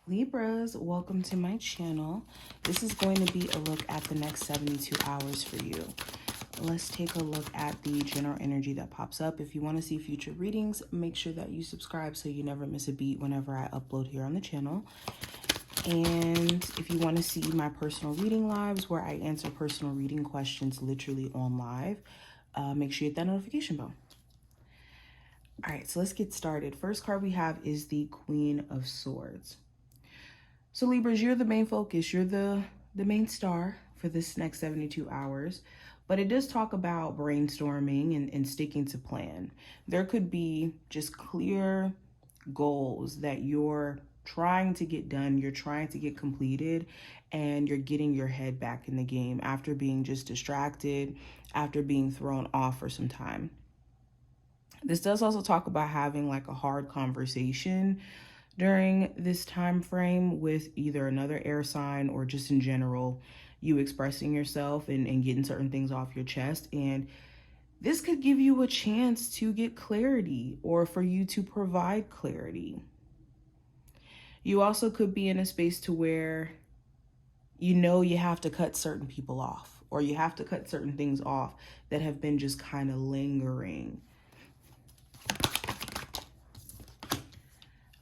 Libras, welcome to my channel. This is going to be a look at the next 72 hours for you. Let's take a look at the general energy that pops up. If you want to see future readings, make sure that you subscribe so you never miss a beat whenever I upload here on the channel. And if you want to see my personal reading lives where I answer personal reading questions literally on live, make sure you hit that notification bell. All right, so let's get started. First card we have is the Queen of Swords. So Libras, you're the main focus. You're the main star for this next 72 hours. But it does talk about brainstorming and sticking to plan. There could be just clear goals that you're trying to get done, you're trying to get completed, and you're getting your head back in the game after being just distracted, after being thrown off for some time. This does also talk about having like a hard conversation during this time frame with either another air sign or just in general, you expressing yourself and getting certain things off your chest. And this could give you a chance to get clarity or for you to provide clarity. You also could be in a space to where you know you have to cut certain people off, or you have to cut certain things off that have been just kind of lingering.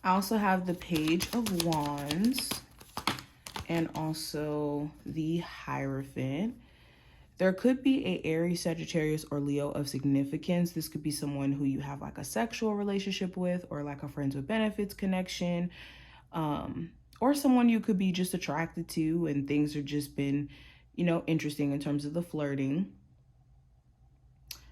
I also have the Page of Wands and also the Hierophant. There could be a Aries, Sagittarius, or Leo of significance. This could be someone who you have like a sexual relationship with, or like a friends with benefits connection, or someone you could be just attracted to and things have just been, interesting in terms of the flirting.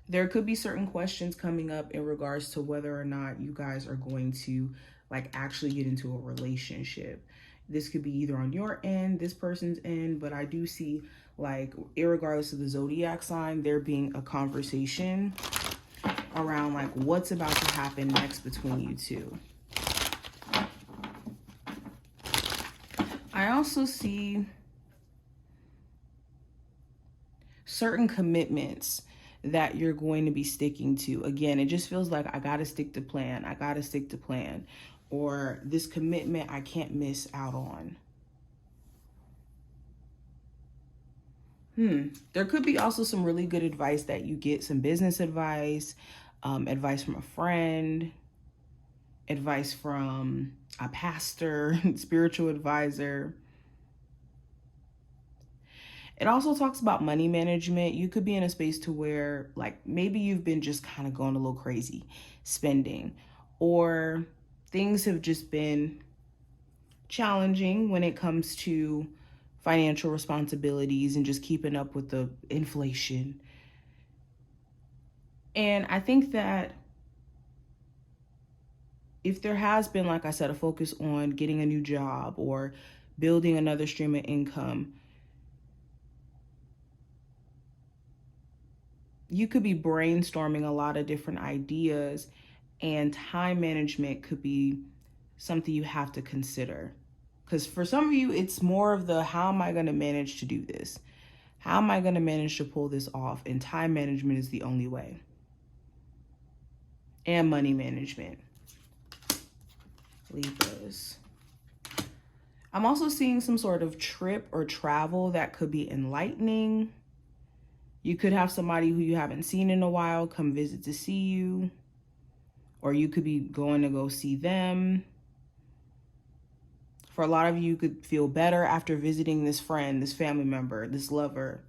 There could be certain questions coming up in regards to whether or not you guys are going to like actually get into a relationship. This could be either on your end, this person's end, but I do see like, irregardless of the zodiac sign, there being a conversation around like what's about to happen next between you two. I also see certain commitments that you're going to be sticking to. Again, it just feels like I got to stick to plan. I got to stick to plan. Or this commitment I can't miss out on. There could be also some really good advice that you get, some business advice, advice from a friend, advice from a pastor, spiritual advisor. It also talks about money management. You could be in a space to where like maybe you've been just kind of going a little crazy spending, or things have just been challenging when it comes to financial responsibilities and just keeping up with the inflation. And I think that if there has been, like I said, a focus on getting a new job or building another stream of income, you could be brainstorming a lot of different ideas, and time management could be something you have to consider. Because for some of you, it's more of the, how am I going to manage to do this? How am I going to manage to pull this off? And time management is the only way. And money management. Libras. I'm also seeing some sort of trip or travel that could be enlightening. You could have somebody who you haven't seen in a while come visit to see you. Or you could be going to go see them. For a lot of you, you could feel better after visiting this friend, this family member, this lover.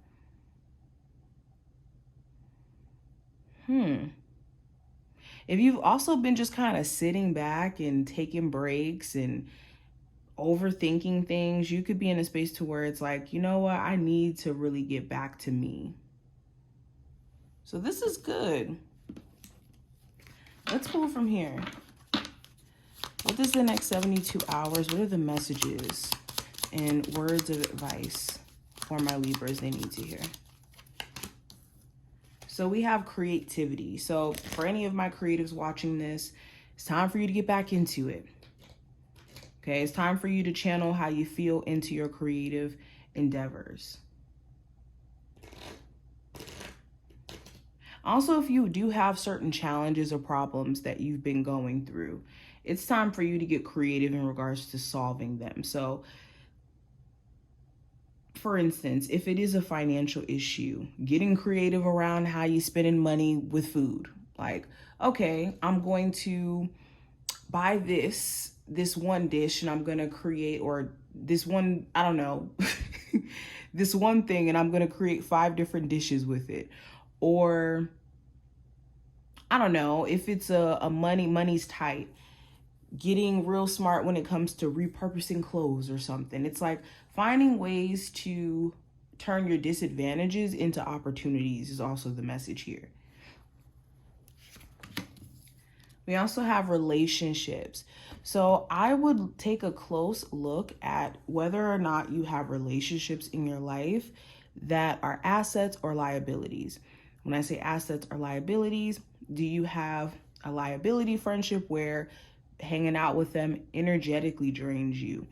If you've also been just kind of sitting back and taking breaks and overthinking things, you could be in a space to where it's like, you know what, I need to really get back to me. So this is good. Let's pull from here. What is the next 72 hours? What are the messages and words of advice for my Libras they need to hear? So we have creativity. So for any of my creatives watching this, it's time for you to get back into it. Okay, it's time for you to channel how you feel into your creative endeavors. Also, if you do have certain challenges or problems that you've been going through, it's time for you to get creative in regards to solving them. So for instance, if it is a financial issue, getting creative around how you spending money with food. Like, okay, I'm going to buy this one dish and I'm going to create, or this one, I don't know, this one thing, and I'm going to create 5 different dishes with it. Or I don't know, if it's a money's tight, getting real smart when it comes to repurposing clothes or something. It's like finding ways to turn your disadvantages into opportunities is also the message here. We also have relationships. So I would take a close look at whether or not you have relationships in your life that are assets or liabilities. When I say assets or liabilities, do you have a liability friendship where hanging out with them energetically drains you,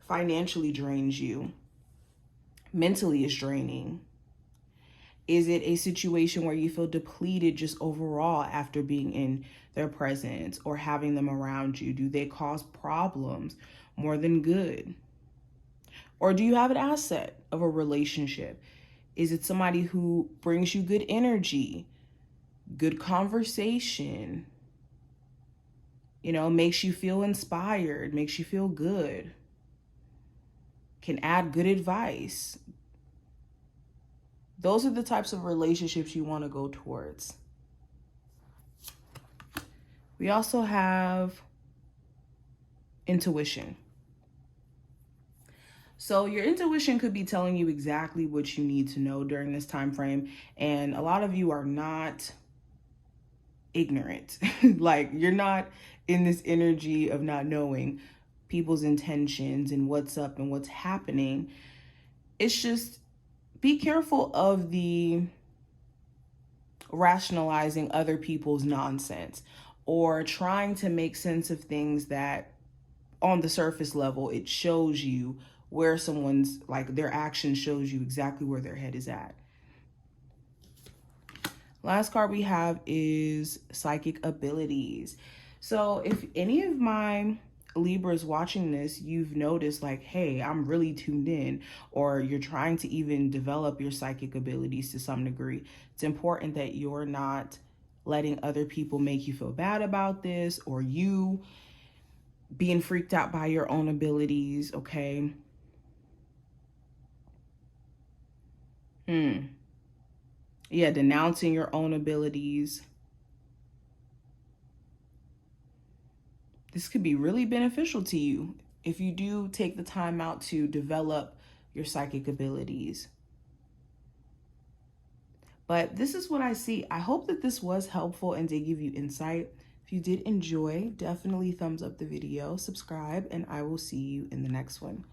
financially drains you, mentally is draining? Is it a situation where you feel depleted just overall after being in their presence or having them around you? Do they cause problems more than good? Or do you have an asset of a relationship? Is it somebody who brings you good energy, good conversation, makes you feel inspired, makes you feel good, can add good advice? Those are the types of relationships you want to go towards. We also have intuition. So your intuition could be telling you exactly what you need to know during this time frame. And a lot of you are not ignorant. Like, you're not in this energy of not knowing people's intentions and what's up and what's happening. It's just, be careful of the rationalizing other people's nonsense or trying to make sense of things that on the surface level, it shows you where someone's, like, their action shows you exactly where their head is at. Last card we have is psychic abilities. So if any of my Libras watching this, you've noticed like, hey, I'm really tuned in, or you're trying to even develop your psychic abilities to some degree, it's important that you're not letting other people make you feel bad about this, or you being freaked out by your own abilities, okay? Yeah, denouncing your own abilities. This could be really beneficial to you if you do take the time out to develop your psychic abilities. But this is what I see. I hope that this was helpful and did give you insight. If you did enjoy, definitely thumbs up the video, subscribe, and I will see you in the next one.